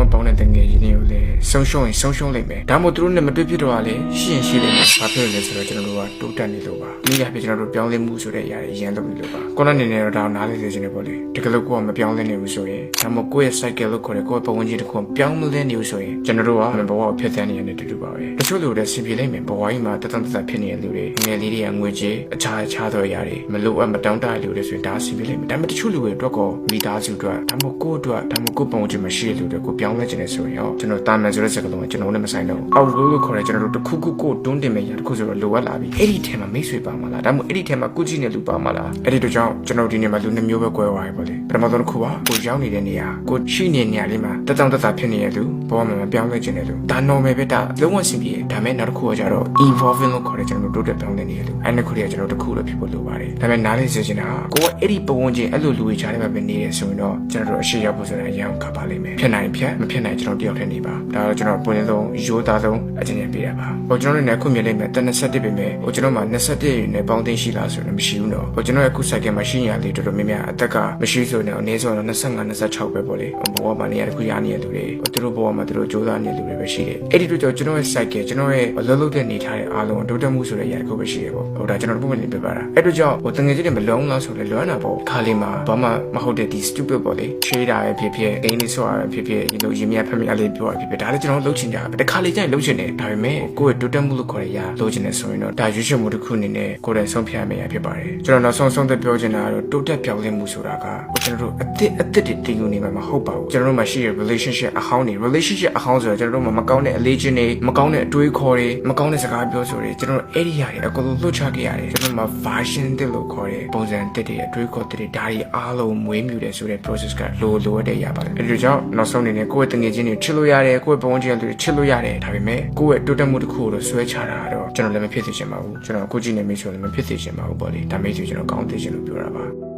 မပေါင်းတဲ့တငယ်ချင်းတွေကိုလည်းဆုံးရှုံးရင်ဆုံးရှုံးလိမ့်မယ်ဒါမှမဟုတ်သူတို့နဲ့မတွေ့ဖြစ်တော့လည်းရှိရင်ရှိလိမ့်မယ်ဘာဖြစ်လဲဆိုတော့ကျွန်တော်တို့ကတိုးတက်နေလို့ပါဒီကဖြစ်ကျွန်တော်တို့ပြောင်းလဲမှုဆိုတဲ့အရာတွေရန်လုပ်နေလို့ပါကိုယ်နဲ့နေတော့ဒါနားလေးစေချင်တယ်ပေါ့လေတကယ်လို့ကိုယ်ကမပြောင်းလဲနေဘူးဆိုရင်ဒါမှမဟုတ်ကိုယ့်ရဲ့ cycle လို့ခေါ်တဲ့ကိုယ့်ရဲ့ပတ်ဝန်းကျင်တစ်ခုပြောင်းမလဲနေဘူးဆိုရင်ကျွန်တော်တို့ကဘဝကိုဖျက်ဆီးနေရတဲ့တူပါပဲတချို့လူတွေဆင်ပြေလိမ့်မယ်ဘဝကြီးမှာတသက်ဖြစ်နေတဲ့လူတွေငယ်လေးတွေကငွေကြေးအခြားသောအရာတွေမလိုအပ်မတောင်းတလူတွေဆိုရင်ဒါဆင်ပြေလိမ့်မယ်ဒါပေမဲ့တချို့လူတွေအတွက်ကောမိသားစုအတွက်ဒါမှမဟုတ်ကိုယ့်အတွက်ဒါမှမဟုတ်ကိုယ့်ပတ်ဝန်းကျင်မှာရှိတဲ့လူတွေကိုပြောင်းလဲခြင်းနဲ့ဆိုရင်ရောကျွန်တော်တာမန်ဆိုတဲ့စကားလုံးကကျွန်တော်နဲ့မဆိုင်တော့ဘူးအောက်လို့ခေါ်တဲ့ကျွန်တော်တို့တစ်ခုခုကိုတွန်းတင်မဲ့ရတစ်ခုဆိုတော့လိုအပ်လာပြီအဲ့ဒီထဲမှာမိတ်ဆွေပါမလားဒါမှမဟုတ်အဲ့ဒီထဲမှာကုကြည့်နေလူပါမလားအဲ့ဒီတို့ကြောင့်ကျွန်တော်ဒီနေ့မှာလူနှစ်မျိုးပဲ꿰သွားပြီပေါ့လေပထမဆုံးတစ်ခုကကိုရောက်နေတဲ့နေရာကိုရှိနေတဲ့နေရာလေးမှာတက်တောင့်တက်တာဖြစ်နေတဲ့လူဘဝမှာမပြောင်းလဲခြင်းတဲ့လူဒါ normal ပဲဒါလုံးဝဆင်ပြေဒါမဲ့နောက်တစ်ခုကကျတော့ evolving လို့ခေါ်တဲ့ကျွန်တော်တို့တိုးတက်ပြောင်းလဲနေတဲ့လူအဲ့နှစ်ခုတွေကကျွန်တော်တစ်ခုလို့ဖြစ်ဖို့လိုပါတယ်ဒါပေမဲ့နားလေးစေချင်တာကကိုကအဲ့ဒီပတ်ဝန်းကျင်အဲ့လိုလူတွေချားထဲမှာပဲနေရဆိုရင်တော့ကျွန်တော်တို့အရှိရောက်ဖို့ဆိုတာအရင်ကပါလိမ့်မယ်ဖြစ်နိုင်ဖြတ်မဖြစ်နိုင်ကျွန်တော်တယောက်တည်းနေပါဒါတော့ကျွန်တော်ပုံစံဆုံးရိုးသားဆုံးအကျဉ်းပေးရပါဟိုကျွန်တော်လည်းခုမြင်လိုက်မယ်တက်21ပဲမယ်ဟိုကျွန်တော်မှာ21ရနဲ့ပေါင်းသိရှိလားဆိုတော့မရှိဘူးနော်ဟိုကျွန်တော်ရဲ့ခု cycle မှာရှိရလေးတော်တော်များများအသက်ကမရှိဆိုတော့အနည်းဆုံးတော့25 26ပဲပေါ့လေဘဝမှာနေရာတစ်ခုရနေတဲ့လူတွေသူတို့ဘဝမှာသူတို့ကြိုးစားနေတဲ့လူတွေပဲရှိတယ်အဲ့ဒီတို့ကျွန်တော်ရဲ့ cycle ကျွန်တော်ရဲ့အလုပ်လုပ်တဲ့နေထားတဲ့အားလုံးတိုးတက်မှုဆိုတဲ့ຢာတစ်ခုပဲရှိရပေါ့ဟိုဒါကျွန်တော်တို့ပုံမှန်ပြပါတာအဲ့တို့ကြောင့်ဟိုတငယ်ချင်းတွေမလုံးလားဆိုလဲလွမ်းတာပေါ့ခါလေးမှာဘာမှမဟုတ်တဲ့ဒီ stupid ပေါ့လေချွေးတာပဲဖြစ်ဖြစ်အင်းလေးဆော့တာပဲဖြစ်ဖြစ်ဒီလိုရင်မြတ်ဖက်မြတ်လေးပြောတာဖြစ်ဖြစ်ဒါလည်းကျွန်တော်လုပ်ချင်ကြတယ်တခါလေကျရင်လုပ်ချင်တယ်ဒါပေမဲ့ကိုယ့်ရဲ့တိုးတက်မှုလို့ခေါ်ရလုပ်ချင်တယ်ဆိုရင်တော့ဒါရွေးချယ်မှုတစ်ခုအနေနဲ့ကိုယ်တိုင်ဆုံးဖြတ်ရမယ့်ဖြစ်ပါတယ်ကျွန်တော်နောက်ဆုံးသက်ပြောချင်တာကတော့တိုးတက်ပြောင်းလဲမှုဆိုတာကကျွန်တော်တို့အသစ်တည်ယူနေမှာမဟုတ်ပါဘူးကျွန်တော်တို့မှာရှိတဲ့ relationship အဟောင်းတွေ relationship အဟောင်းဆိုတော့ကျွန်တော်တို့မှာမကောင်းတဲ့အလေးချင်းတွေမကောင်းတဲ့အတွေးခေါ်တွေမကောင်းတဲ့စကားပြောဆိုတွေကျွန်တော်တို့အဲ့ဒီဟာတွေအကုန်လုံးလွတ်ချခဲ့ရတယ်ကျွန်တော်တို့မှာ version တစ်လို့ခေါ်တဲ့ပုံစံတစ်တွေအတွေးခေါ်တစ်တွေဒါတွေအားလုံးမွေးမြူတယ်ဆိုတဲ့ process ကလိုအပ်တဲ့ရပါတယ်အဲ့ဒီကြောင့်နောက်ဆုံးအနေနဲ့ကိုယ့်ရဲ့တငယ်ချင်းတွေချစ်လို့ရတယ်ကိုယ့်ရဲ့ပတ်ဝန်းကျင်တွေချစ်လို့ရတယ်ဒါပေမဲ့ကိုယ့်ရဲ့တိုးတက်မှုတစ်ခုကိုတော့ဆွဲချတာတော့ကျွန်တော်လည်းမဖြစ်စေချင်ပါဘူးကျွန်တော်ကိုကြည့်နေမိဆိုလည်းမဖြစ်စေချင်ပါဘူးပေါ့လေဒါမိတ်ဆွေကျွန်တော်ကောင်းသိချင်လို့ပြောတာပါ